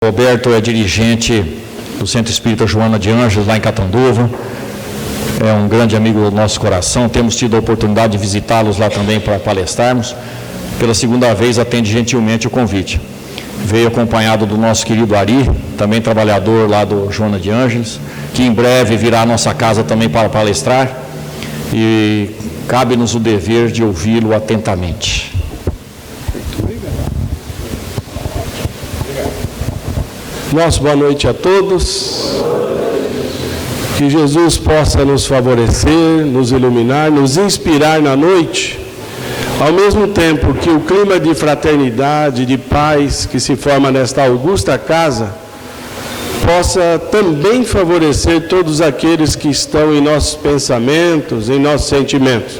Roberto é dirigente do Centro Espírita Joana de Ângeles, lá em Catanduva. É um grande amigo do nosso coração. Temos tido a oportunidade de visitá-los lá também para palestrarmos. Pela segunda vez, atende gentilmente o convite. Veio acompanhado do nosso querido Ari, também trabalhador lá do Joana de Ângeles, que em breve virá à nossa casa também para palestrar. E cabe-nos o dever de ouvi-lo atentamente. Nossa boa noite a todos. Que Jesus possa nos favorecer, nos iluminar, nos inspirar na noite, ao mesmo tempo que o clima de fraternidade, de paz que se forma nesta augusta casa, possa também favorecer todos aqueles que estão em nossos pensamentos, em nossos sentimentos,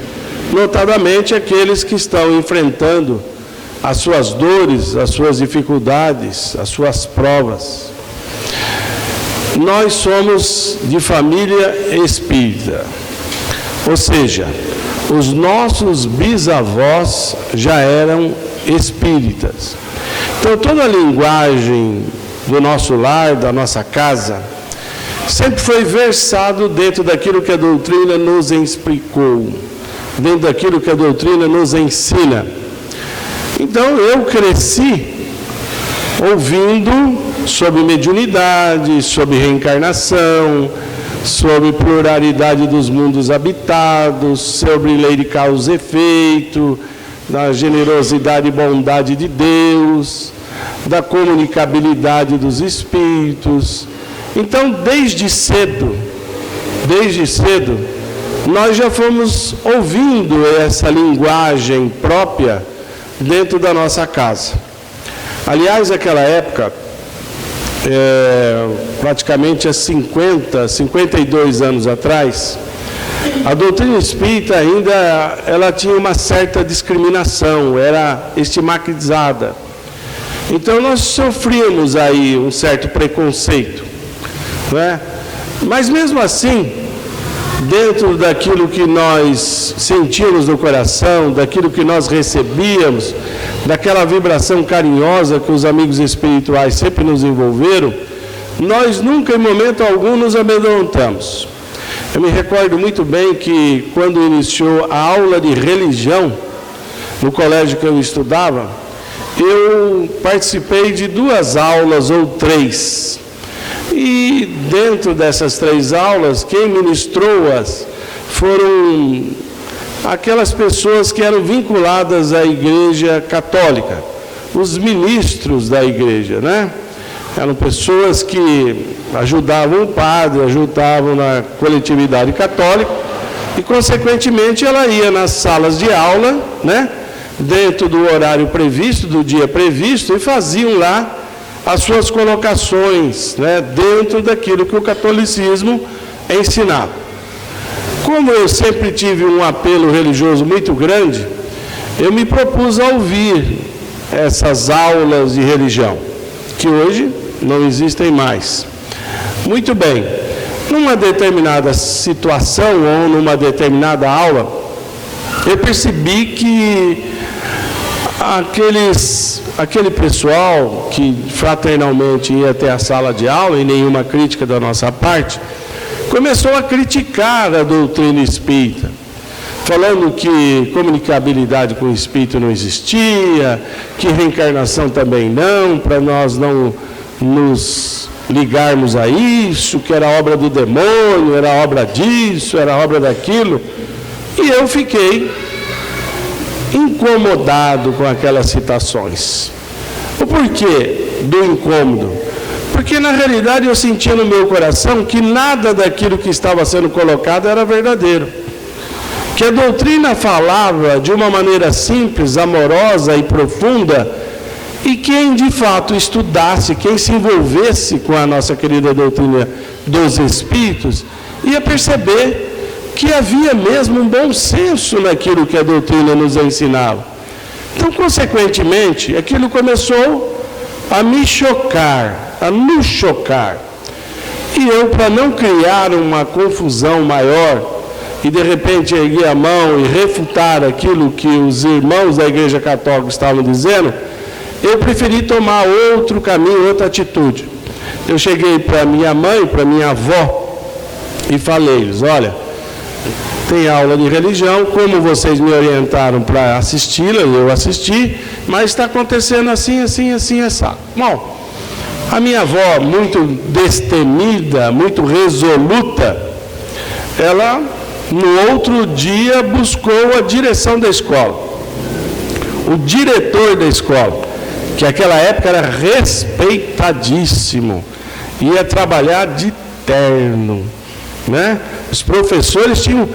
notadamente aqueles que estão enfrentando as suas dores, as suas dificuldades, as suas provas. Nós somos de família espírita, ou seja, os nossos bisavós já eram espíritas. Então, toda a linguagem do nosso lar, da nossa casa, sempre foi versado dentro daquilo que a doutrina nos explicou, dentro daquilo que a doutrina nos ensina. Então, eu cresci ouvindo sobre mediunidade, sobre reencarnação, sobre pluralidade dos mundos habitados, sobre lei de causa e efeito, da generosidade e bondade de Deus, da comunicabilidade dos espíritos. Então, desde cedo, nós já fomos ouvindo essa linguagem própria dentro da nossa casa. Aliás, naquela época, praticamente há 52 anos atrás, a doutrina espírita ainda ela tinha uma certa discriminação, era estigmatizada. Então nós sofríamos aí um certo preconceito, não é? Mas mesmo assim, dentro daquilo que nós sentíamos no coração, daquilo que nós recebíamos, daquela vibração carinhosa que os amigos espirituais sempre nos envolveram, nós nunca em momento algum nos amedrontamos. Eu me recordo muito bem que quando iniciou a aula de religião no colégio que eu estudava, eu participei de 2 aulas ou 3. E dentro dessas 3 aulas, quem ministrou-as foram aquelas pessoas que eram vinculadas à Igreja Católica, os ministros da Igreja, né? Eram pessoas que ajudavam o padre, ajudavam na coletividade católica e, consequentemente, ela ia nas salas de aula, né? Dentro do horário previsto, do dia previsto, e faziam lá as suas colocações, né? Dentro daquilo que o catolicismo ensinava. Como eu sempre tive um apelo religioso muito grande, eu me propus a ouvir essas aulas de religião, que hoje não existem mais. Muito bem, numa determinada situação ou numa determinada aula, eu percebi que aquele pessoal que fraternalmente ia até a sala de aula, e nenhuma crítica da nossa parte, começou a criticar a doutrina espírita, falando que comunicabilidade com o espírito não existia, que reencarnação também não, para nós não nos ligarmos a isso, que era obra do demônio, era obra disso, era obra daquilo. E eu fiquei incomodado com aquelas citações. O porquê do incômodo? Porque na realidade eu sentia no meu coração que nada daquilo que estava sendo colocado era verdadeiro. Que a doutrina falava de uma maneira simples, amorosa e profunda, e quem de fato estudasse, quem se envolvesse com a nossa querida doutrina dos Espíritos, ia perceber que havia mesmo um bom senso naquilo que a doutrina nos ensinava. Então, consequentemente, aquilo começou a me chocar, a nos chocar. E eu, para não criar uma confusão maior, e de repente erguer a mão e refutar aquilo que os irmãos da Igreja Católica estavam dizendo, eu preferi tomar outro caminho, outra atitude. Eu cheguei para minha mãe, para minha avó, e falei-lhes: olha, tem aula de religião, como vocês me orientaram para assisti-la, eu assisti, mas está acontecendo assim, assim, assim, assim. Bom, a minha avó, muito destemida, muito resoluta, ela, no outro dia, buscou a direção da escola. O diretor da escola, que naquela época era respeitadíssimo, ia trabalhar de terno, né? Os professores tinham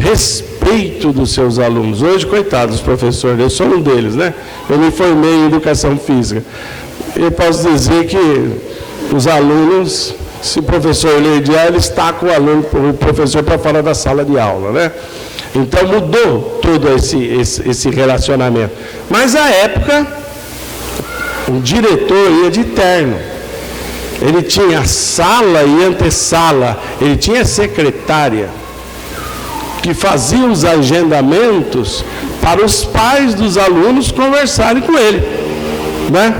respeito dos seus alunos. Hoje, coitados dos professores, eu sou um deles, né? Eu me formei em educação física. Eu posso dizer que os alunos, se o professor lediar, ele está com o professor para fora da sala de aula, né? Então mudou todo esse relacionamento. Mas à época, o diretor ia de terno. Ele tinha sala e antessala, ele tinha secretária que fazia os agendamentos para os pais dos alunos conversarem com ele, né?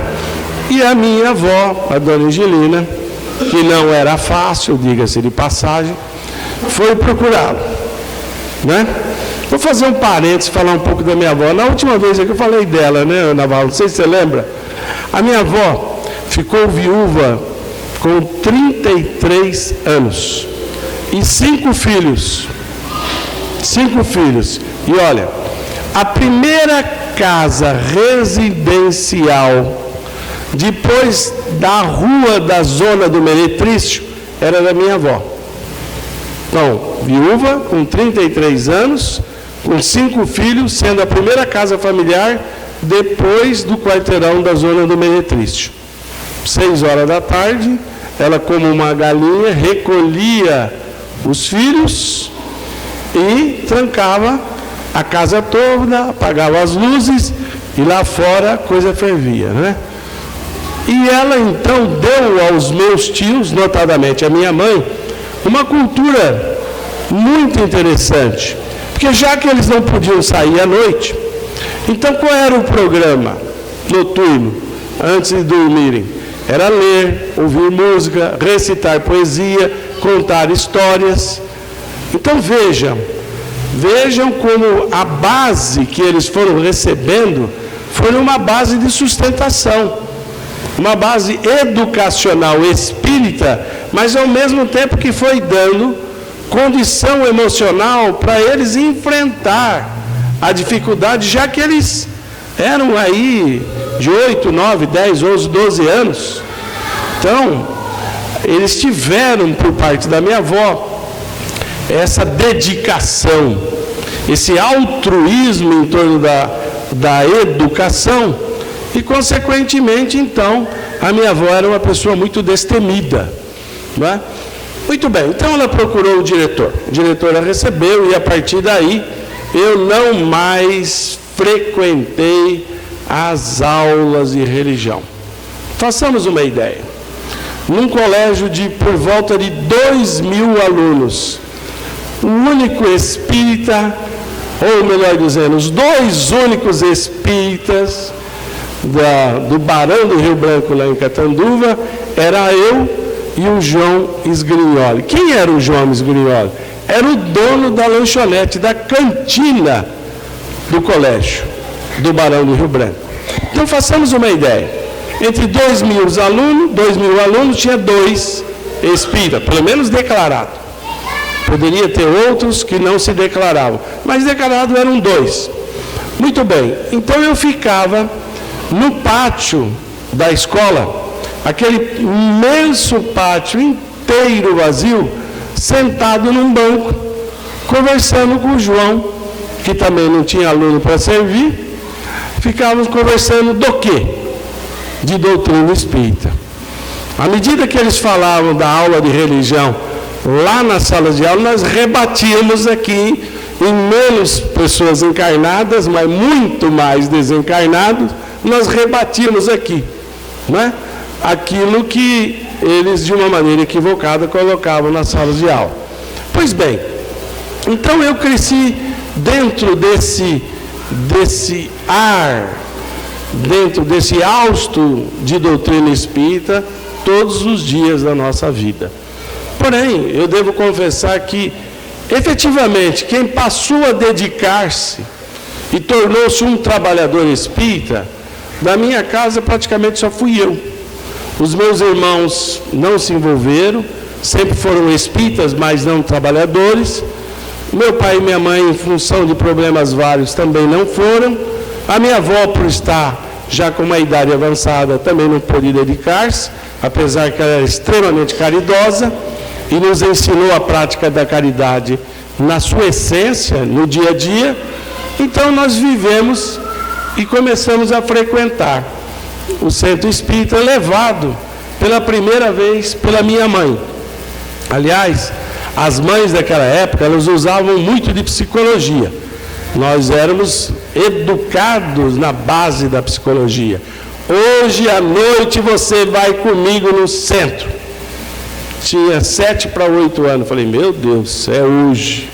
E a minha avó, a dona Angelina, que não era fácil, diga-se de passagem, foi procurá-lo, né? Vou fazer um parênteses, falar um pouco da minha avó. Na última vez que eu falei dela, né, Ana Val? Não sei se você lembra. A minha avó ficou viúva com 33 anos e 5 filhos. 5 filhos. E olha, a primeira casa residencial depois da rua da zona do Meretrício era da minha avó. Então, viúva com 33 anos, com 5 filhos, sendo a primeira casa familiar depois do quarteirão da zona do Meretrício. 6 horas da tarde, ela, como uma galinha, recolhia os filhos e trancava a casa toda, apagava as luzes e lá fora a coisa fervia, né? E ela então deu aos meus tios, notadamente a minha mãe, uma cultura muito interessante, porque já que eles não podiam sair à noite, então qual era o programa noturno antes de dormirem? Era ler, ouvir música, recitar poesia, contar histórias. Então vejam como a base que eles foram recebendo foi uma base de sustentação, uma base educacional espírita, mas ao mesmo tempo que foi dando condição emocional para eles enfrentar a dificuldade, já que eles eram aí de 8, 9, 10, 11, 12 anos. Então, eles tiveram por parte da minha avó essa dedicação, esse altruísmo em torno da educação e, consequentemente, então, a minha avó era uma pessoa muito destemida, não é? Muito bem, então ela procurou o diretor a recebeu e a partir daí eu não mais frequentei as aulas de religião. Façamos uma ideia. Num colégio de por volta de 2.000 alunos, o único espírita, ou melhor dizendo, os 2 únicos espíritas do Barão do Rio Branco, lá em Catanduva, era eu e o João Esgrignoli. Quem era o João Esgrignoli? Era o dono da lanchonete, da cantina do colégio do Barão do Rio Branco. Então façamos uma ideia. Entre 2.000 alunos, tinha 2 espíritas, pelo menos declarado. Poderia ter outros que não se declaravam, mas declarados eram 2. Muito bem, então eu ficava no pátio da escola, aquele imenso pátio inteiro vazio, sentado num banco, conversando com o João, que também não tinha aluno para servir. Ficávamos conversando do quê? De doutrina espírita. À medida que eles falavam da aula de religião lá na sala de aula, nós rebatíamos aqui em menos pessoas encarnadas, mas muito mais desencarnados, nós rebatíamos aqui, né? Aquilo que eles, de uma maneira equivocada, colocavam nas salas de aula. Pois bem, então eu cresci dentro desse ar dentro desse hausto de doutrina espírita todos os dias da nossa vida. Porém, eu devo confessar que, efetivamente, quem passou a dedicar-se e tornou-se um trabalhador espírita, da minha casa praticamente só fui eu. Os meus irmãos não se envolveram, sempre foram espíritas, mas não trabalhadores. Meu pai e minha mãe, em função de problemas vários, também não foram. A minha avó, por estar já com uma idade avançada, também não pôde dedicar-se, apesar que ela era extremamente caridosa e nos ensinou a prática da caridade na sua essência, no dia a dia. Então nós vivemos e começamos a frequentar o centro espírita, levado pela primeira vez pela minha mãe. Aliás, as mães daquela época, elas usavam muito de psicologia. Nós éramos educados na base da psicologia. Hoje à noite você vai comigo no centro. Tinha 7 para 8 anos. Falei, meu Deus, é hoje,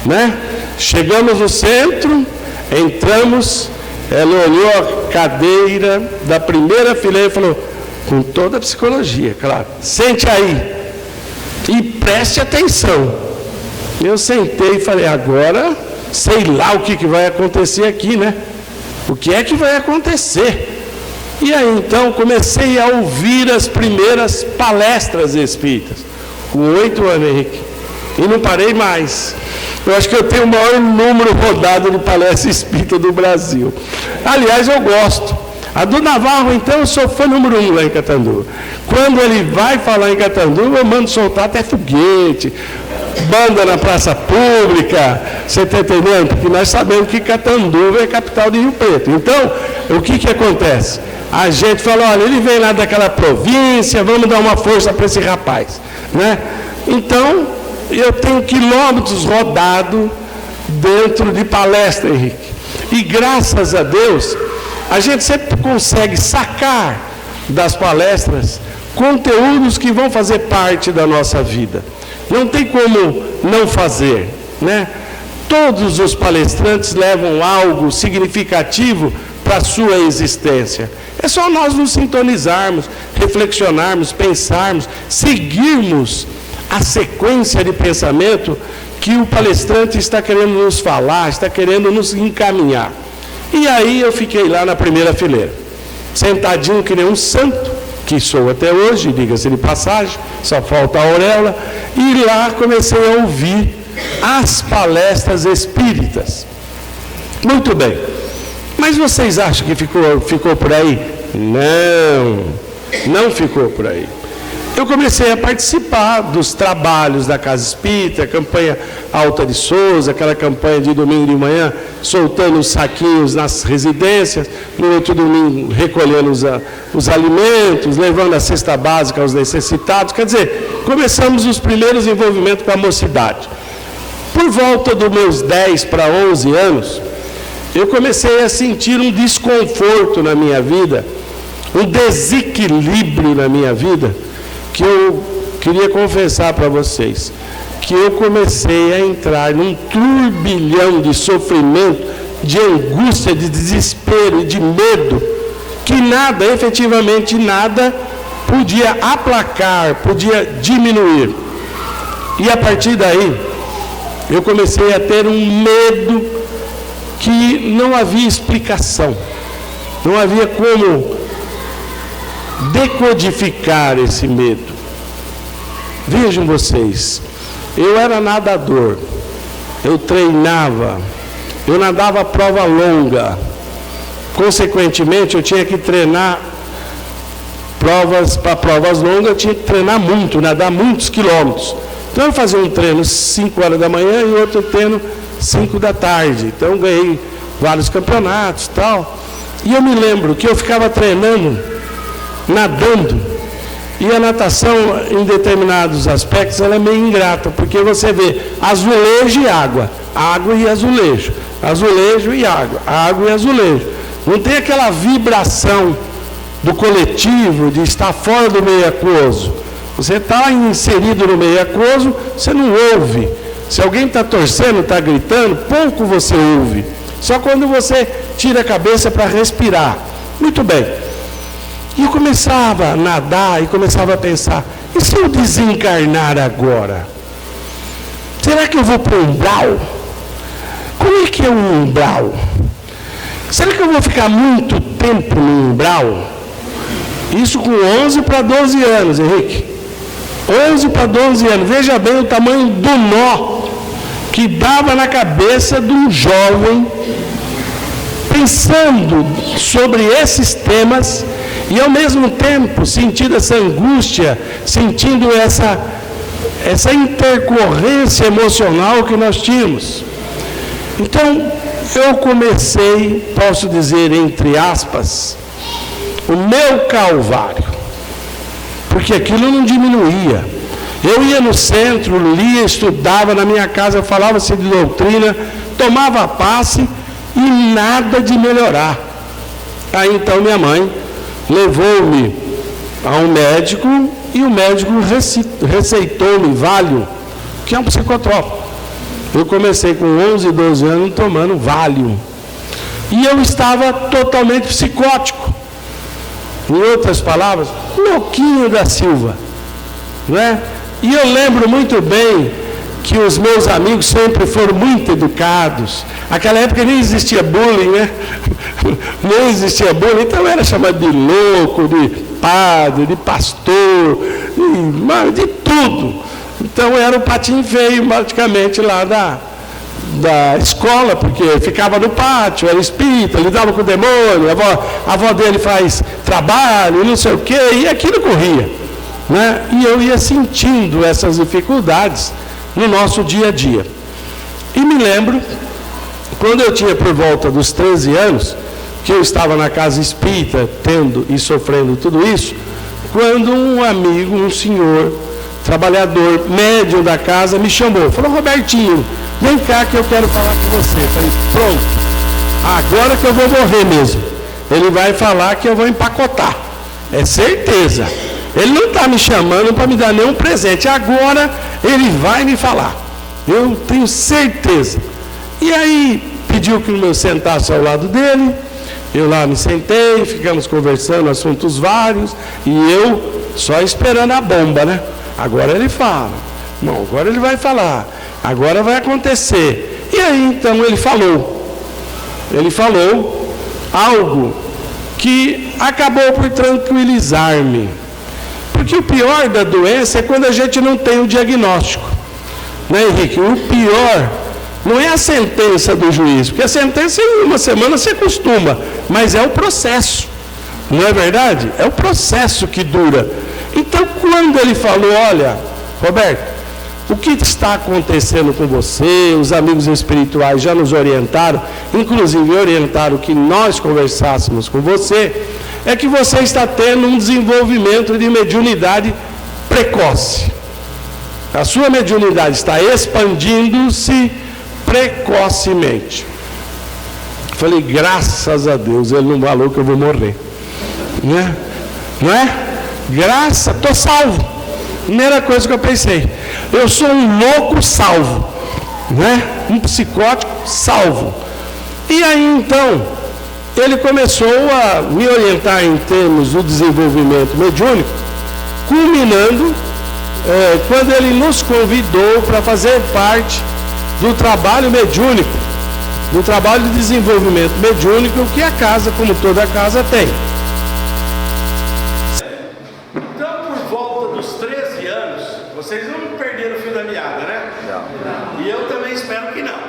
né? Chegamos no centro, entramos, ela olhou a cadeira da primeira fileira e falou, com toda a psicologia, claro, sente aí e preste atenção. Eu sentei e falei, agora sei lá o que vai acontecer aqui, né? O que é que vai acontecer? E aí então comecei a ouvir as primeiras palestras espíritas, com 8 anos, Henrique, e não parei mais. Eu acho que eu tenho o maior número rodado de palestra espírita do Brasil. Aliás, eu gosto. A do Navarro, então, eu sou fã número 1 lá em Catanduva. Quando ele vai falar em Catanduva, eu mando soltar até foguete, banda na praça pública, você está entendendo? Porque nós sabemos que Catanduva é capital de Rio Preto. Então, o que acontece? A gente fala, olha, ele vem lá daquela província, vamos dar uma força para esse rapaz, né? Então, eu tenho quilômetros rodados dentro de palestra, Henrique. E graças a Deus, a gente sempre consegue sacar das palestras conteúdos que vão fazer parte da nossa vida. Não tem como não fazer, né? Todos os palestrantes levam algo significativo para a sua existência. É só nós nos sintonizarmos, reflexionarmos, pensarmos, seguirmos a sequência de pensamento que o palestrante está querendo nos falar, está querendo nos encaminhar. E aí eu fiquei lá na primeira fileira, sentadinho que nem um santo, que sou até hoje, diga-se de passagem, só falta a auréola, e lá comecei a ouvir as palestras espíritas. Muito bem, mas vocês acham que ficou por aí? Não ficou por aí. Eu comecei a participar dos trabalhos da Casa Espírita, a campanha Alta de Souza, aquela campanha de domingo de manhã, soltando os saquinhos nas residências, no outro domingo recolhendo os alimentos, levando a cesta básica aos necessitados. Quer dizer, começamos os primeiros envolvimentos com a mocidade. Por volta dos meus 10 para 11 anos, eu comecei a sentir um desconforto na minha vida, um desequilíbrio na minha vida, que eu queria confessar para vocês, que eu comecei a entrar num turbilhão de sofrimento, de angústia, de desespero e de medo, que nada, efetivamente nada, podia aplacar, podia diminuir. E a partir daí, eu comecei a ter um medo que não havia explicação, não havia como decodificar esse medo. Vejam vocês, eu era nadador, eu treinava, eu nadava prova longa, consequentemente eu tinha que treinar para provas longas, eu tinha que treinar muito, nadar muitos quilômetros. Então eu fazia um treino 5 horas da manhã e outro treino 5 da tarde. Então eu ganhei vários campeonatos e tal. E eu me lembro que eu ficava treinando, nadando, e a natação, em determinados aspectos, ela é meio ingrata, porque você vê azulejo e água, água e azulejo, azulejo e água e azulejo. Não tem aquela vibração do coletivo, de estar fora do meio aquoso. Você está inserido no meio aquoso, você não ouve. Se alguém está torcendo, está gritando, pouco você ouve. Só quando você tira a cabeça para respirar. Muito bem. E eu começava a nadar e começava a pensar, e se eu desencarnar agora? Será que eu vou para o umbral? Como é que é um umbral? Será que eu vou ficar muito tempo no umbral? Isso com 11 para 12 anos, Henrique. 11 para 12 anos. Veja bem o tamanho do nó que dava na cabeça de um jovem pensando sobre esses temas e ao mesmo tempo sentindo essa angústia, sentindo essa intercorrência emocional que nós tínhamos. Então, eu comecei, posso dizer entre aspas, o meu calvário, porque aquilo não diminuía. Eu ia no centro, lia, estudava, na minha casa falava-se de doutrina, tomava passe e nada de melhorar. Aí então minha mãe levou-me a um médico e o médico receitou-me Valium, que é um psicotrópico. Eu comecei com 11, 12 anos tomando Valium. E eu estava totalmente psicótico. Em outras palavras, louquinho da Silva. Não é? E eu lembro muito bem que os meus amigos sempre foram muito educados. Naquela época nem existia bullying, né? Nem existia bullying, então era chamado de louco, de padre, de pastor, de tudo. Então era o patinho feio, praticamente, lá da escola, porque ficava no pátio, era espírita, lidava com o demônio, a avó dele faz trabalho, não sei o quê, e aquilo corria. Né? E eu ia sentindo essas dificuldades no nosso dia a dia. E me lembro, quando eu tinha por volta dos 13 anos, que eu estava na casa espírita, tendo e sofrendo tudo isso, quando um amigo, um senhor, trabalhador, médium da casa, me chamou, falou, Robertinho, vem cá que eu quero falar com você. Eu falei, pronto, agora que eu vou morrer mesmo. Ele vai falar que eu vou empacotar, é certeza. Ele não está me chamando para me dar nenhum presente, agora ele vai me falar, eu tenho certeza. E aí pediu que eu sentasse ao lado dele, eu lá me sentei, ficamos conversando assuntos vários, e eu só esperando a bomba, né? Agora ele fala, não, agora ele vai falar, agora vai acontecer. E aí então ele falou algo que acabou por tranquilizar-me. Porque o pior da doença é quando a gente não tem o diagnóstico. Né, Henrique? O pior não é a sentença do juiz, porque a sentença em uma semana se acostuma, mas é o processo. Não é verdade? É o processo que dura. Então, quando ele falou, olha, Roberto, o que está acontecendo com você, os amigos espirituais já nos orientaram, inclusive orientaram que nós conversássemos com você, é que você está tendo um desenvolvimento de mediunidade precoce. A sua mediunidade está expandindo-se precocemente. Falei, graças a Deus, ele não falou que eu vou morrer. Né? Não é? Graça, estou salvo. Primeira coisa que eu pensei, eu sou um louco salvo, né? Um psicótico salvo. E aí então, ele começou a me orientar em termos do desenvolvimento mediúnico, culminando quando ele nos convidou para fazer parte do trabalho mediúnico, do trabalho de desenvolvimento mediúnico que a casa, como toda casa, tem. Então, por volta dos 13 anos, vocês não perderam o fio da meada, né? Não. E eu também espero que não.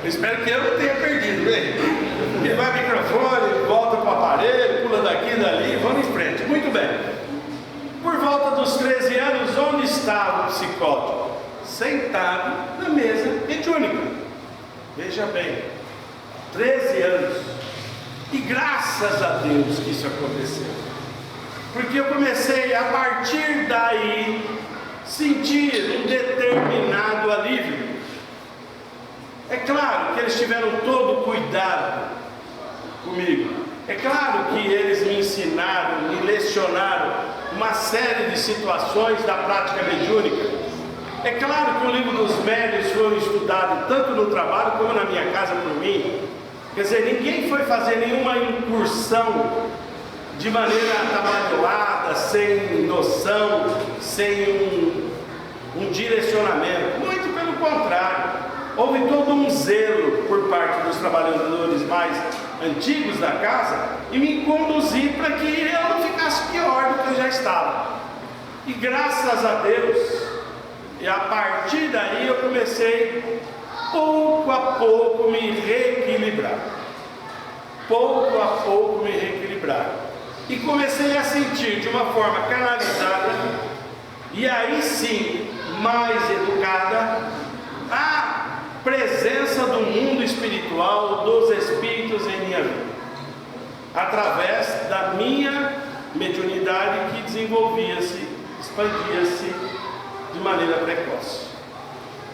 Eu espero que eu não tenha perdido, bem. Ele vai ao microfone, volta para o aparelho, pula daqui e dali, vamos em frente. Muito bem. Por volta dos 13 anos, onde estava o psicótico? Sentado na mesa mediúnica. Veja bem, 13 anos. E graças a Deus que isso aconteceu. Porque eu comecei a partir daí sentir um determinado alívio. É claro que eles tiveram todo o cuidado comigo. É claro que eles me ensinaram, me lecionaram uma série de situações da prática mediúnica. É claro que o livro dos médiuns foi estudado tanto no trabalho como na minha casa por mim. Quer dizer, ninguém foi fazer nenhuma incursão de maneira atabalhoada, sem noção, sem um direcionamento. Muito pelo contrário, houve todo um zelo por parte dos trabalhadores mais antigos da casa e me conduzir para que eu não ficasse pior do que eu já estava. E graças a Deus, e a partir daí eu comecei pouco a pouco me reequilibrar. Pouco a pouco me reequilibrar. E comecei a sentir de uma forma canalizada, e aí sim, mais educada, a presença do mundo espiritual, dos espíritos em minha vida, através da minha mediunidade que desenvolvia-se, expandia-se de maneira precoce.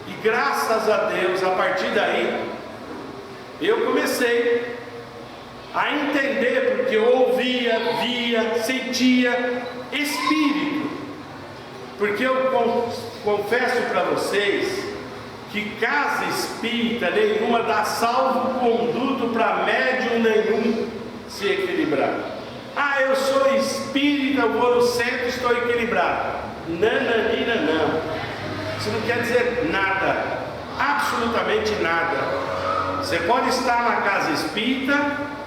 E graças a Deus, a partir daí, eu comecei a entender, porque eu ouvia, via, sentia espírito. Porque eu confesso para vocês que casa espírita nenhuma dá salvo-conduto para médium nenhum se equilibrar. Ah, eu sou espírita, eu vou no centro, estou equilibrado. Nananina, não. Isso não quer dizer nada, absolutamente nada. Você pode estar na casa espírita,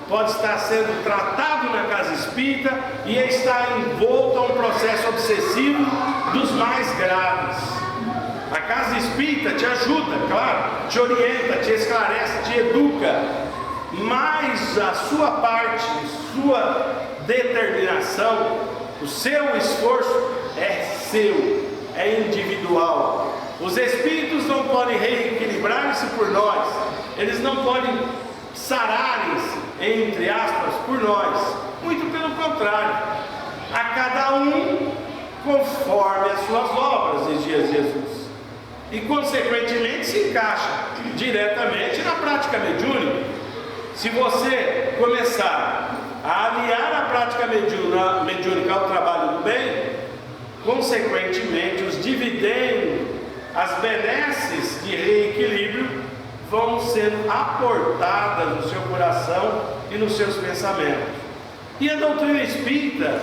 pode estar sendo tratado na casa espírita e estar envolto a um processo obsessivo dos mais graves. A casa espírita te ajuda, claro, te orienta, te esclarece, te educa, mas a sua parte, sua determinação, o seu esforço é seu, é individual. Os espíritos não podem reequilibrar-se por nós, eles não podem sarar-se, entre aspas, por nós. Muito pelo contrário, a cada um conforme as suas obras, dizia Jesus, e consequentemente se encaixa diretamente na prática mediúnica. Se você começar a aliar a prática mediúnica ao trabalho do bem, consequentemente os dividendos, as benesses de reequilíbrio vão sendo aportadas no seu coração e nos seus pensamentos. E a doutrina espírita,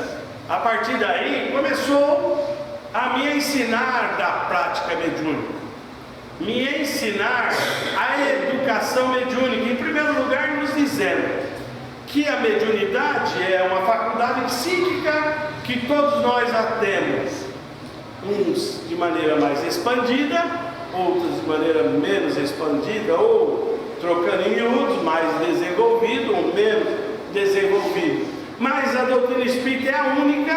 a partir daí, começou a me ensinar da prática mediúnica, me ensinar a educação mediúnica, em primeiro lugar nos dizendo que a mediunidade é uma faculdade psíquica que todos nós a temos, uns de maneira mais expandida, outros de maneira menos expandida, ou trocando em miúdos, mais desenvolvido ou menos desenvolvido. Mas a doutrina espírita é a única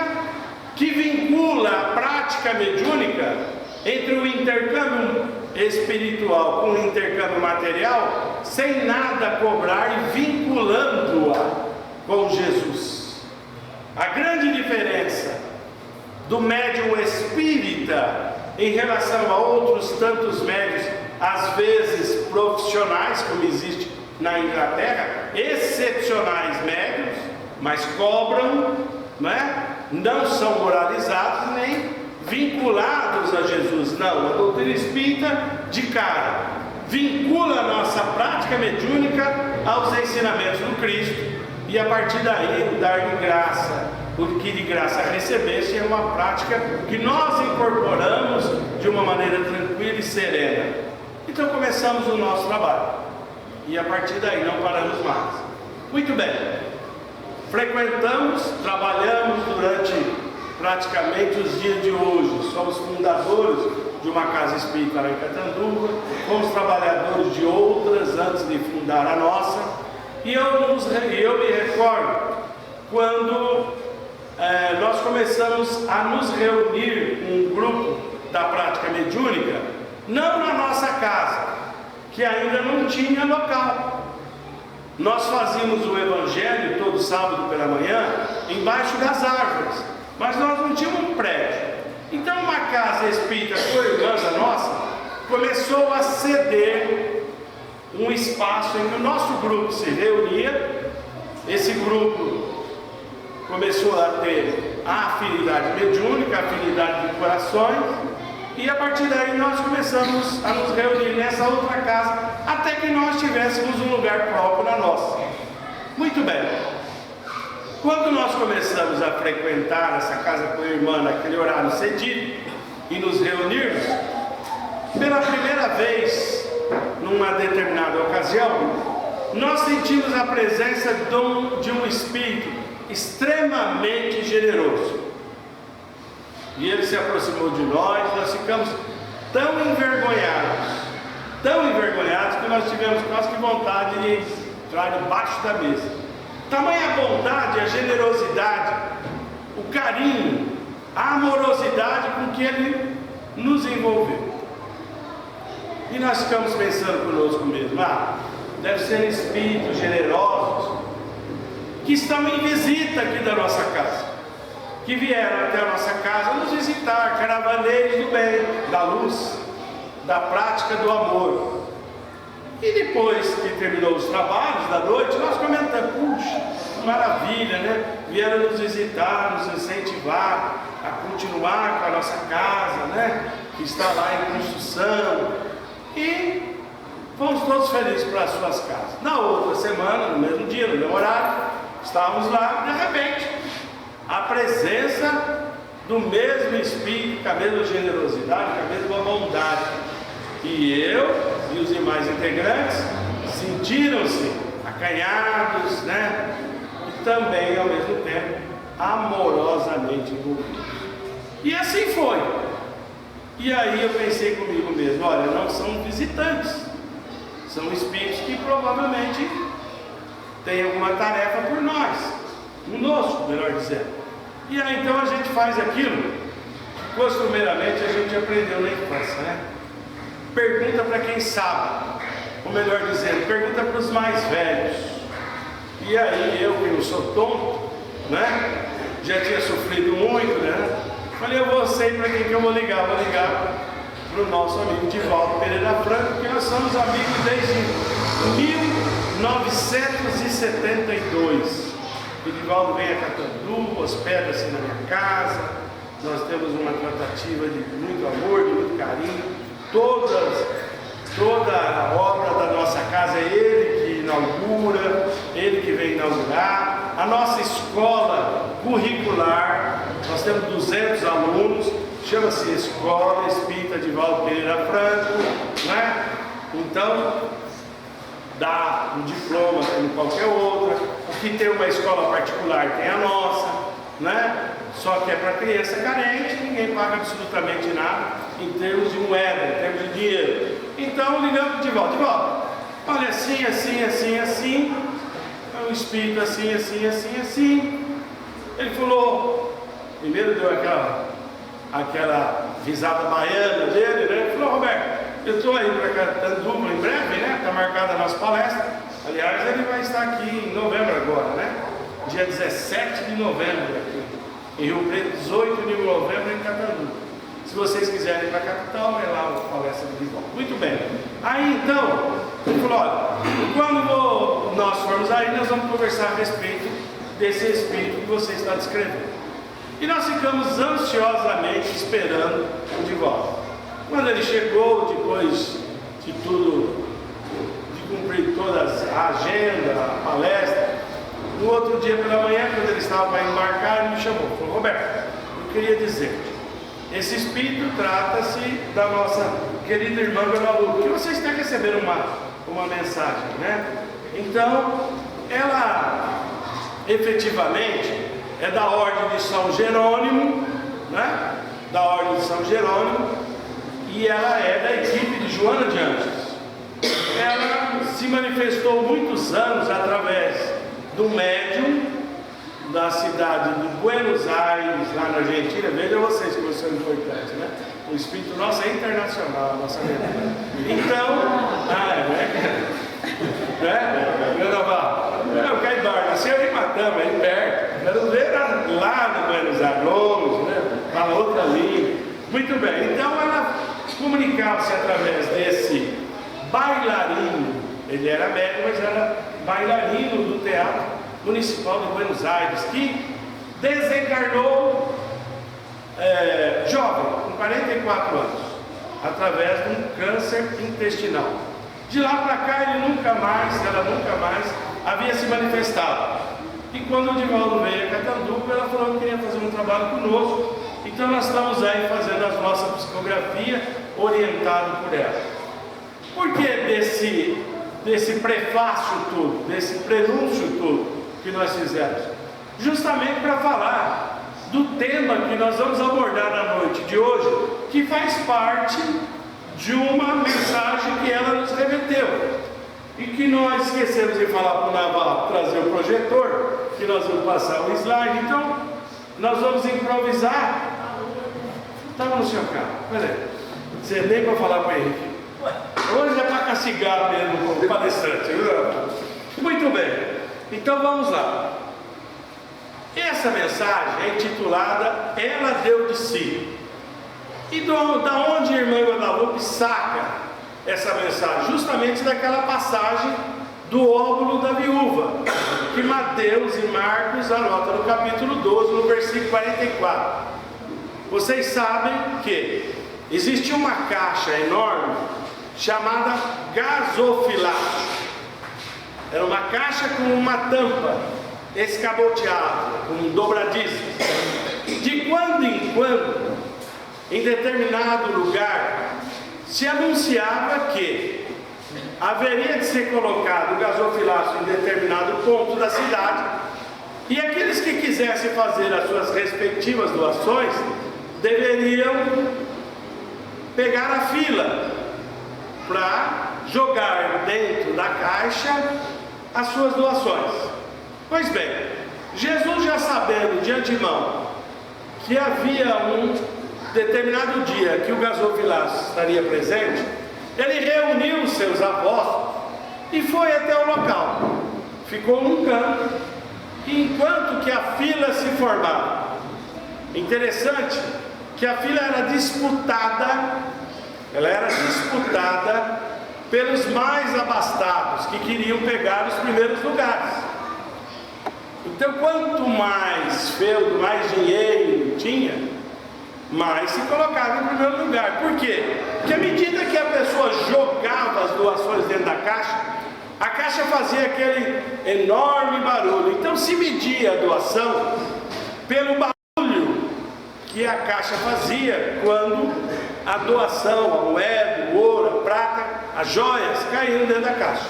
que vincula a prática mediúnica entre o intercâmbio espiritual com o intercâmbio material, sem nada cobrar e vinculando-a com Jesus. A grande diferença do médium espírita em relação a outros tantos médios, às vezes profissionais, como existe na Inglaterra, excepcionais médios, mas cobram, não são moralizados nem vinculados a Jesus. Não, a doutrina espírita de cara vincula a nossa prática mediúnica aos ensinamentos do Cristo, e a partir daí dar de graça o que de graça recebesse. É uma prática que nós incorporamos de uma maneira tranquila e serena. Então começamos o nosso trabalho e a partir daí não paramos mais. Muito bem, frequentamos, trabalhamos durante praticamente os dias de hoje. Somos fundadores de uma casa espírita lá em Catanduva, fomos trabalhadores de outras antes de fundar a nossa, e eu me recordo quando nós começamos a nos reunir, um grupo da prática mediúnica, não na nossa casa, que ainda não tinha local. Nós fazíamos o evangelho todo sábado pela manhã embaixo das árvores, mas nós não tínhamos um prédio. Então uma casa espírita irmã nossa começou a ceder um espaço em que o nosso grupo se reunia. Esse grupo começou a ter a afinidade mediúnica, a afinidade de corações, E a partir daí nós começamos a nos reunir nessa outra casa, até que nós tivéssemos um lugar próprio na nossa. Muito bem. Quando nós começamos a frequentar essa casa com a irmã naquele horário cedido e nos reunirmos, pela primeira vez, numa determinada ocasião, nós sentimos a presença de um espírito extremamente generoso. E ele se aproximou de nós ficamos tão envergonhados que nós tivemos quase que vontade de entrar debaixo da mesa. Tamanha bondade, a generosidade, o carinho, a amorosidade com que ele nos envolveu. E nós ficamos pensando conosco mesmo, deve ser espíritos generosos que estão em visita aqui da nossa casa, que vieram até a nossa casa nos visitar, caravaneiros do bem, da luz, da prática do amor. E depois que terminou os trabalhos da noite, nós comentamos, puxa, maravilha, né? Vieram nos visitar, nos incentivar a continuar com a nossa casa, né? Que está lá em construção. E fomos todos felizes para as suas casas. Na outra semana, no mesmo dia, no mesmo horário, estávamos lá, de repente, a presença do mesmo Espírito, com a mesma generosidade, com a mesma bondade. E eu e os demais integrantes sentiram-se acanhados, né? E também, ao mesmo tempo, amorosamente envolvidos. E assim foi. E aí eu pensei comigo mesmo, olha, não são visitantes, são espíritos que provavelmente têm alguma tarefa por nós, conosco, melhor dizendo. E aí então a gente faz aquilo que costumeiramente a gente aprendeu na infância, né? Pergunta para quem sabe, ou melhor dizendo, pergunta para os mais velhos. E aí eu, que não sou tonto, né? Já tinha sofrido muito, né? Falei, eu sei para quem que eu vou ligar. Vou ligar para o nosso amigo Divaldo Pereira Franco, porque nós somos amigos desde 1972. O Divaldo vem a Catanduva, hospeda-se na minha casa. Nós temos uma tratativa de muito amor, de muito carinho. Toda a obra da nossa casa é ele que inaugura, ele que vem inaugurar. A nossa escola curricular, nós temos 200 alunos, chama-se Escola Espírita Divaldo Pereira Franco, né? Então, dá um diploma como qualquer outra. O que tem uma escola particular tem a nossa, né? Só que é para criança carente, ninguém paga absolutamente nada em termos de moeda, em termos de dinheiro. Então ligamos para o Divaldo, olha, assim, é um espírito assim. Ele falou, primeiro deu aquela risada baiana dele, né? Ele falou, Roberto, eu estou aí para Catanduva em breve, né? Está marcada a nossa palestra. Aliás, ele vai estar aqui em novembro agora, né? Dia 17 de novembro aqui em Rio Preto, 18 de novembro em Catanduva. Se vocês quiserem ir para a capital, vai lá a palestra do Divaldo. Muito bem. Aí então, ele falou, olha, quando nós formos aí, nós vamos conversar a respeito desse espírito que você está descrevendo. E nós ficamos ansiosamente esperando o Divaldo. Quando ele chegou, depois de tudo, de cumprir toda a agenda, a palestra, no outro dia pela manhã, quando ele estava para embarcar, ele me chamou. Falou, Roberto, eu queria dizer, esse espírito trata-se da nossa querida irmã Guadalupe, que vocês até receberam uma mensagem, né? Então, ela efetivamente é da Ordem de São Jerônimo, né? Da Ordem de São Jerônimo, e ela é da equipe de Joana de Ângeles. Ela se manifestou muitos anos através do médium da cidade de Buenos Aires, lá na Argentina. Vejam vocês como isso é importante, né? O espírito nosso é internacional, a nossa verdade. Então, eu caí bar, nasceu em Matama, aí perto. Quero ver lá no Buenos Aires, né? Fala outra língua. Muito bem, então ela comunicava-se através desse bailarino. Ele era médico, mas era bailarino do Teatro Municipal de Buenos Aires, que desencarnou jovem, com 44 anos. através de um câncer intestinal. De lá para cá ela nunca mais havia se manifestado. E quando o Divaldo veio a Catanduva, ela falou que queria fazer um trabalho conosco. Então nós estamos aí fazendo a nossa psicografia, orientado por ela. Por que desse prefácio tudo, desse prenúncio tudo que nós fizemos? Justamente para falar do tema que nós vamos abordar na noite de hoje, que faz parte de uma mensagem que ela nos remeteu e que nós esquecemos de falar para o Naval trazer o projetor, que nós vamos passar o slide. Então nós vamos improvisar. Estava no seu carro, peraí, você nem para falar para ele. Hoje é para castigar mesmo o palestrante. Muito bem, então vamos lá. Essa mensagem é intitulada Ela Deu de Si. E da onde a irmã Guadalupe saca essa mensagem? Justamente daquela passagem do óbolo da viúva, que Mateus e Marcos anotam no capítulo 12, no versículo 44. Vocês sabem que existe uma caixa enorme chamada gasofilato. Era uma caixa com uma tampa escaboteada, com dobradiças. De quando em quando, em determinado lugar, se anunciava que haveria de ser colocado o gasofilato em determinado ponto da cidade, e aqueles que quisessem fazer as suas respectivas doações deveriam pegar a fila para jogar dentro da caixa as suas doações. Pois bem, Jesus, já sabendo de antemão que havia um determinado dia que o gasofilato estaria presente, ele reuniu os seus apóstolos e foi até o local. Ficou num canto, e enquanto que a fila se formava, interessante que a fila era disputada, pelos mais abastados, que queriam pegar os primeiros lugares. Então, quanto mais feudo, mais dinheiro tinha, mais se colocava em primeiro lugar. Por quê? Porque à medida que a pessoa jogava as doações dentro da caixa, a caixa fazia aquele enorme barulho. Então se media a doação pelo barulho que a caixa fazia quando a doação, a moeda, o ouro, a prata, as joias caíam dentro da caixa.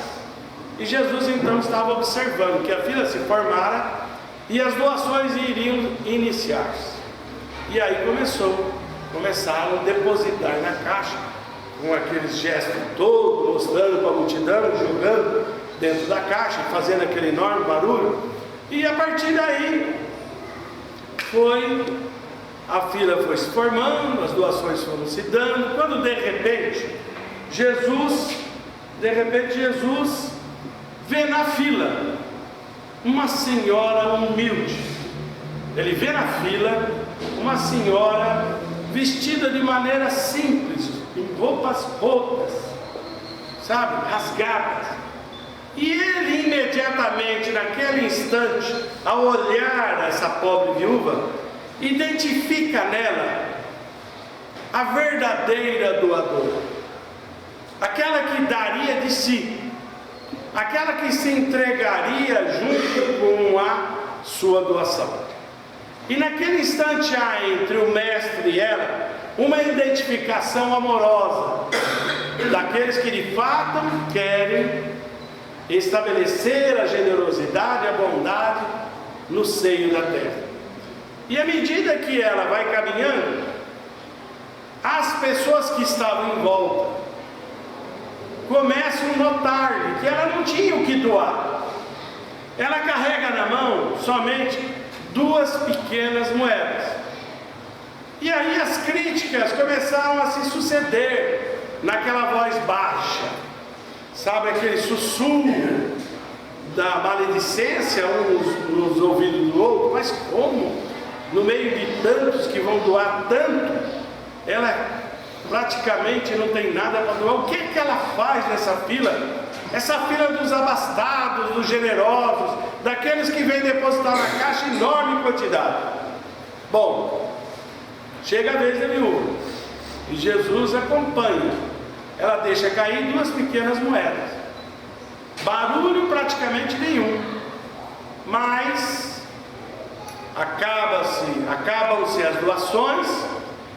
E Jesus então estava observando que a fila se formara e as doações iriam iniciar-se. E aí começaram a depositar na caixa, com aqueles gestos todos, mostrando para a multidão, jogando dentro da caixa, fazendo aquele enorme barulho. E a partir daí, a fila foi se formando, as doações foram se dando, quando de repente Jesus vê na fila uma senhora humilde. Ele vê na fila uma senhora vestida de maneira simples, em roupas rotas, sabe, rasgadas. E ele imediatamente, naquele instante, ao olhar essa pobre viúva, identifica nela a verdadeira doadora, aquela que daria de si, aquela que se entregaria junto com a sua doação. E naquele instante há entre o mestre e ela uma identificação amorosa daqueles que de fato querem estabelecer a generosidade e a bondade no seio da terra. E à medida que ela vai caminhando, as pessoas que estavam em volta começam a notar que ela não tinha o que doar. Ela carrega na mão somente 2 pequenas moedas. E aí as críticas começaram a se suceder naquela voz baixa, sabe, aquele sussurro da maledicência nos ouvidos do outro. Mas como? No meio de tantos que vão doar tanto, ela praticamente não tem nada para doar. O que ela faz nessa fila? Essa fila dos abastados, dos generosos, daqueles que vêm depositar na caixa enorme quantidade. Bom, chega a vez da viúva. E Jesus acompanha. Ela deixa cair 2 pequenas moedas. Barulho praticamente nenhum. Mas acabam-se as doações.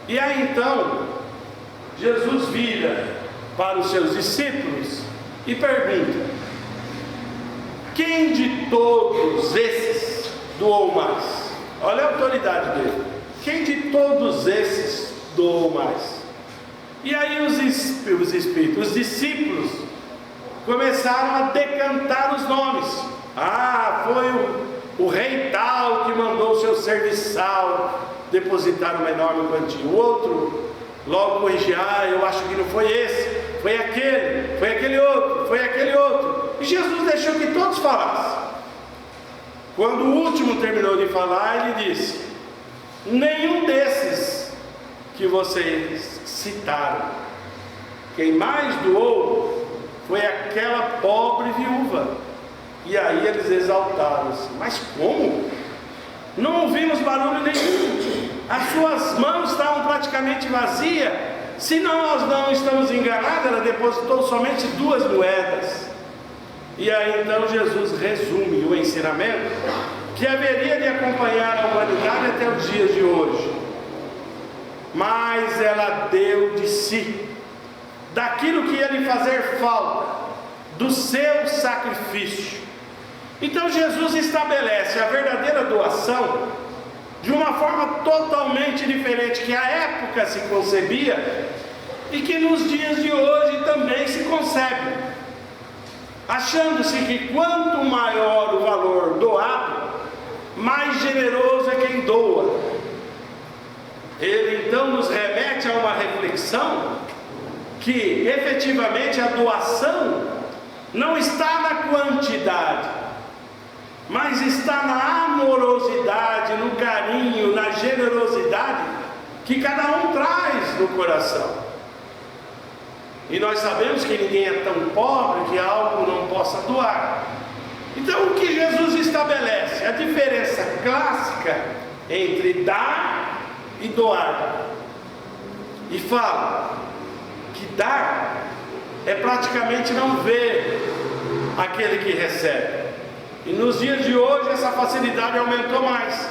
E aí então Jesus vira para os seus discípulos e pergunta: quem de todos esses doou mais? Olha a autoridade dele. Quem de todos esses doou mais? E aí os discípulos começaram a decantar os nomes. Ah, foi o rei tal que mandou o seu serviçal depositar uma enorme quantia. O outro logo corrigiu: ah, eu acho que não foi esse, foi aquele outro. E Jesus deixou que todos falassem. Quando o último terminou de falar, ele disse: nenhum desses que vocês citaram. Quem mais doou foi aquela pobre viúva. E aí eles exaltaram-se: mas como? Não ouvimos barulho nenhum, as suas mãos estavam praticamente vazias. Se nós não estamos enganados, ela depositou somente 2 moedas. E aí então Jesus resume o ensinamento que haveria de acompanhar a humanidade até os dias de hoje. Mas ela deu de si, daquilo que ia lhe fazer falta, do seu sacrifício. Então Jesus estabelece a verdadeira doação de uma forma totalmente diferente que à época se concebia e que nos dias de hoje também se concebe, achando-se que quanto maior o valor doado, mais generoso é quem doa. Ele então nos remete a uma reflexão que efetivamente a doação não está na quantidade, mas está na amorosidade, no carinho, na generosidade que cada um traz no coração. E nós sabemos que ninguém é tão pobre que algo não possa doar. Então o que Jesus estabelece? A diferença clássica entre dar e doar. E fala que dar é praticamente não ver aquele que recebe. E nos dias de hoje essa facilidade aumentou mais.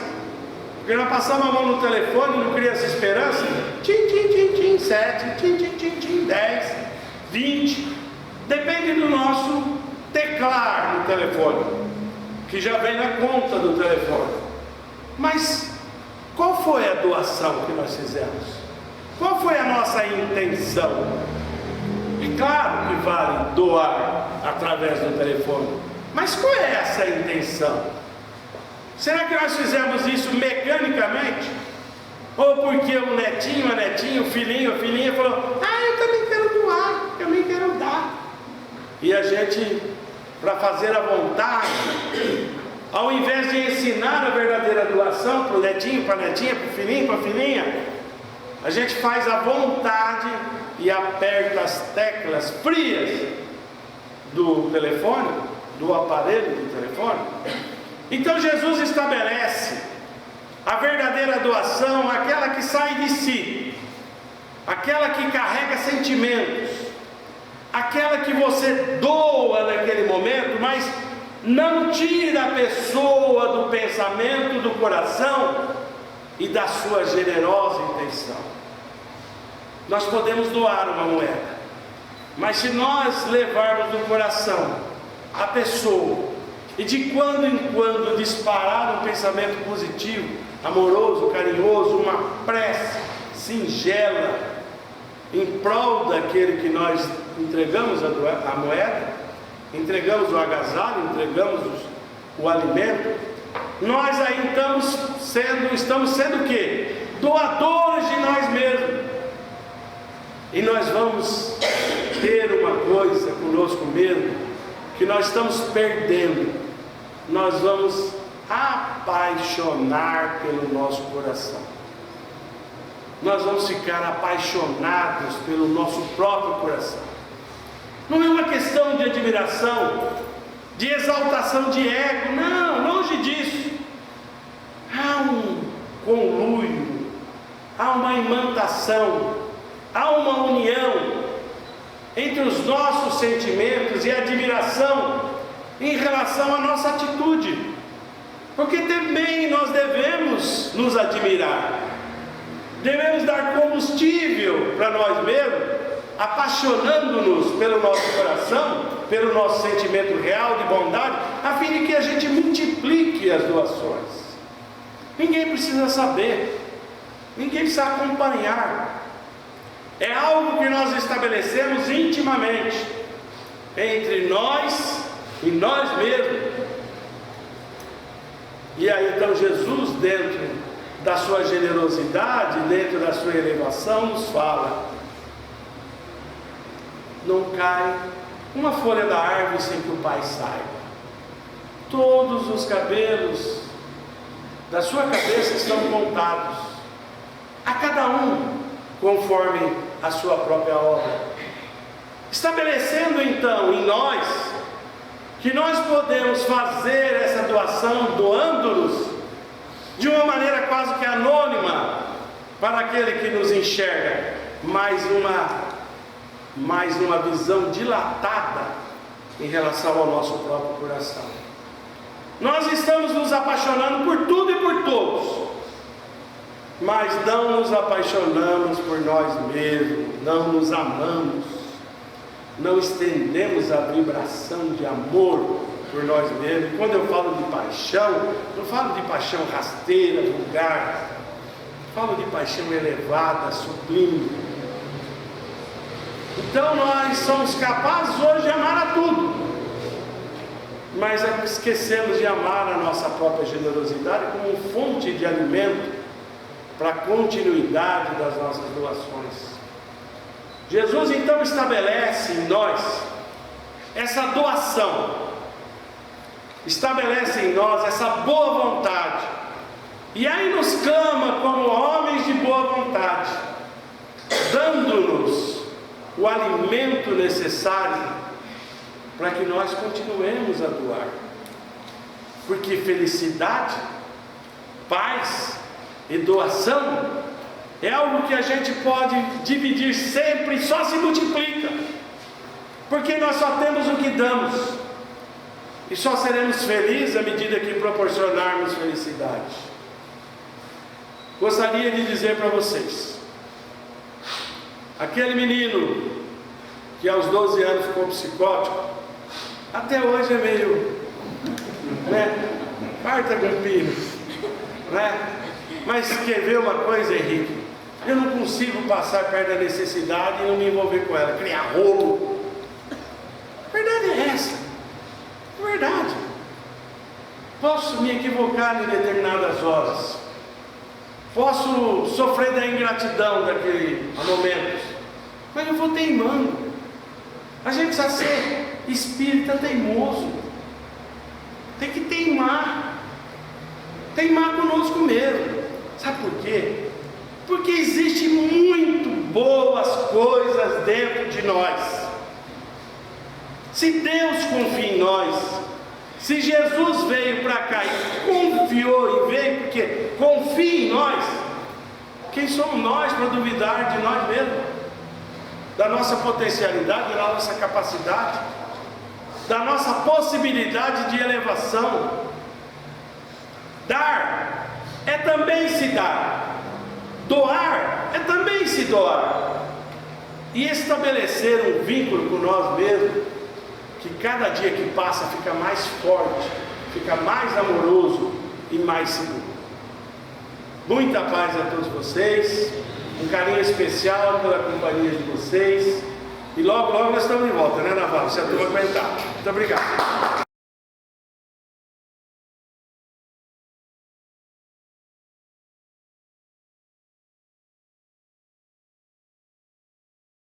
Porque nós passamos a mão no telefone, no Criança Esperança, tim, tim, tim, tim, 7, tim, tim, tim, tim, 10, 20. Depende do nosso teclar no telefone, que já vem na conta do telefone. Mas qual foi a doação que nós fizemos? Qual foi a nossa intenção? E claro que vale doar através do telefone. Mas qual é essa intenção? Será que nós fizemos isso mecanicamente? Ou porque o netinho, a netinha, o filhinho, a filhinha falou: ah, eu também quero doar, eu também quero dar. E a gente, para fazer a vontade, ao invés de ensinar a verdadeira doação para o netinho, para a netinha, para o filhinho, para a filhinha, a gente faz a vontade e aperta as teclas frias do telefone, do aparelho do telefone. Então Jesus estabelece a verdadeira doação, aquela que sai de si, aquela que carrega sentimentos, aquela que você doa naquele momento, mas não tira a pessoa do pensamento, do coração e da sua generosa intenção. Nós podemos doar uma moeda, mas se nós levarmos no coração a pessoa e de quando em quando disparar um pensamento positivo, amoroso, carinhoso, uma prece singela em prol daquele que nós entregamos a moeda, entregamos o agasalho, entregamos o alimento, nós aí estamos sendo o quê? Doadores de nós mesmos. E nós vamos ter uma coisa conosco mesmo, que nós estamos perdendo. Nós vamos apaixonar pelo nosso coração. Nós vamos ficar apaixonados pelo nosso próprio coração. Não é uma questão de admiração, de exaltação de ego, não, longe disso. Há um conluio, há uma imantação há uma união entre os nossos sentimentos e admiração em relação à nossa atitude, porque também nós devemos nos admirar, devemos dar combustível para nós mesmos, apaixonando-nos pelo nosso coração, pelo nosso sentimento real de bondade, a fim de que a gente multiplique as doações. Ninguém precisa saber, ninguém precisa acompanhar. É algo que nós estabelecemos intimamente entre nós e nós mesmos. E aí então Jesus, dentro da sua generosidade, dentro da sua elevação, nos fala: não cai uma folha da árvore sem que o Pai saiba. Todos os cabelos da sua cabeça estão contados, a cada um conforme a sua própria obra, estabelecendo então em nós que nós podemos fazer essa doação, doando-nos de uma maneira quase que anônima para aquele que nos enxerga, mas uma visão dilatada em relação ao nosso próprio coração. Nós estamos nos apaixonando por tudo e por todos, mas não nos apaixonamos por nós mesmos, não nos amamos, não estendemos a vibração de amor por nós mesmos. Quando eu falo de paixão, não falo de paixão rasteira, vulgar, falo de paixão elevada, sublime. Então nós somos capazes hoje de amar a tudo, mas esquecemos de amar a nossa própria generosidade como fonte de alimento para a continuidade das nossas doações. Jesus então estabelece em nós essa doação, estabelece em nós essa boa vontade, e aí nos clama como homens de boa vontade, dando-nos o alimento necessário para que nós continuemos a doar, porque felicidade, paz e doação é algo que a gente pode dividir sempre e só se multiplica, porque nós só temos o que damos, e só seremos felizes à medida que proporcionarmos felicidade. Gostaria de dizer para vocês, aquele menino que aos 12 anos ficou psicótico, até hoje é meio, quarta com pino, mas quer ver uma coisa, Henrique? Eu não consigo passar perto da necessidade e não me envolver com ela, criar rolo. A verdade é essa, é verdade. Posso me equivocar em determinadas horas, posso sofrer da ingratidão daquele momento, mas eu vou teimando. A gente precisa ser espírita teimoso, tem que teimar conosco mesmo. Sabe por quê? Porque existem muito boas coisas dentro de nós. Se Deus confia em nós, se Jesus veio para cá e confiou e veio porque confia em nós, quem somos nós para duvidar de nós mesmos, da nossa potencialidade, da nossa capacidade, da nossa possibilidade de elevação? Dar é também se dar, doar é também se doar, e estabelecer um vínculo com nós mesmos, que cada dia que passa fica mais forte, fica mais amoroso e mais seguro. Muita paz a todos vocês, um carinho especial pela companhia de vocês, e logo nós estamos de volta, né, Navarro? Se a turma aguentar. Muito obrigado.